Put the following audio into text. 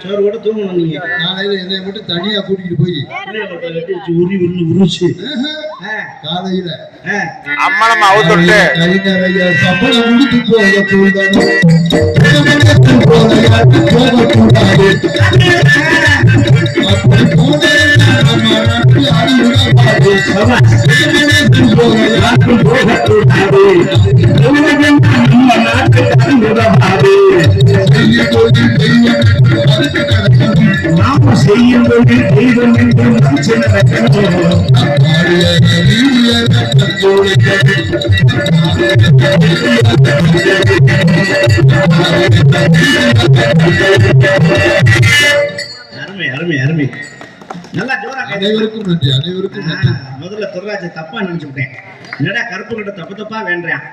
சோறு தூங்கணும். நீங்க காலையில என்னை மட்டும் தனியா கூட்டிட்டு போய் உரிச்சு காலையில அம்மளம் அவுத்துட்டு சம்பளம் முடித்து போகக்கூடாது. நாம செய்யும் போது தெய்வம் என்று அருமை அருமை அருமை. நல்லா ஜோரா. அனைவருக்கும் நன்றி. அனைவருக்கும் முதல்ல துர்ராஜ தப்பா நினைச்சுட்டேன். என்னடா கருப்பு கிட்ட தப்பு தப்பா வேண்டாம்.